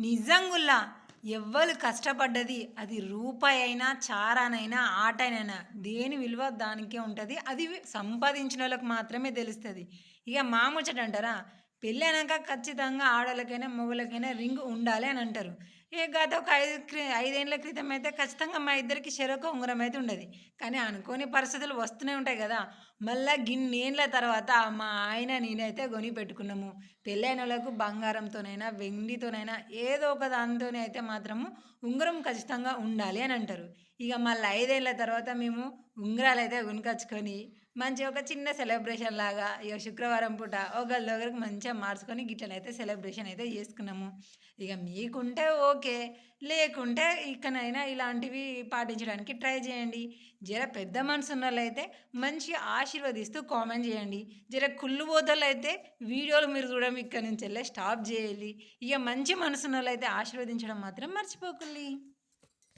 నిజంగుల్లా ఎవ్వరు కష్టపడ్డది అది రూపాయి అయినా చారానైనా ఆటైనా దేని విలువ దానికే ఉంటుంది. అది సంపాదించిన వాళ్ళకి మాత్రమే తెలుస్తుంది. ఇక మా ముచ్చట అంటారా, పెళ్ళైనాక ఖచ్చితంగా ఆడోళ్ళకైనా మగవాళ్ళకైనా రింగ్ ఉండాలి అని అంటారు. గత ఒక 5 ఏళ్ళ క్రితం అయితే ఖచ్చితంగా మా ఇద్దరికి చెరొక ఉంగరం అయితే ఉండేది. కానీ అనుకోని పరిస్థితులు వస్తూనే ఉంటాయి కదా. మళ్ళా గిన్నేండ్ల తర్వాత మా ఆయన నేనైతే కొని పెట్టుకున్నాము. పెళ్ళైనోళ్ళకు బంగారంతోనైనా, వెండితోనైనా ఏదో ఒక దానితోనే అయితే మాత్రము ఉంగరం ఖచ్చితంగా ఉండాలి అని అంటారు. ఇక మళ్ళీ 5 ఏళ్ల తర్వాత మేము ఉంగరాలైతే కొనుకొచ్చుకొని, మంచిగా ఒక చిన్న సెలబ్రేషన్ లాగా ఇక శుక్రవారం పూట ఒకళ్ళదొకరికి మంచిగా మార్చుకొని గిట్లనైతే సెలబ్రేషన్ అయితే చేసుకున్నాము. ఇక మీకుంటే ఓకే. లేకుంటే ఇకనైనా ఇలాంటివి పాటించడానికి ట్రై చేయండి. జర పెద్ద మనసున్నోళ్ళైతే మంచిగా ఆశీర్వదిస్తూ కామెంట్ చేయండి. జర కుళ్ళుబోతోళ్ళైతే వీడియోలు మీరు చూడడం ఇక్కడి నుంచెల్లే స్టాప్ చేయాలి. ఇక మంచి మనసున్నోళ్ళైతే ఆశీర్వదించడం మాత్రం మర్చిపోకుల్లి.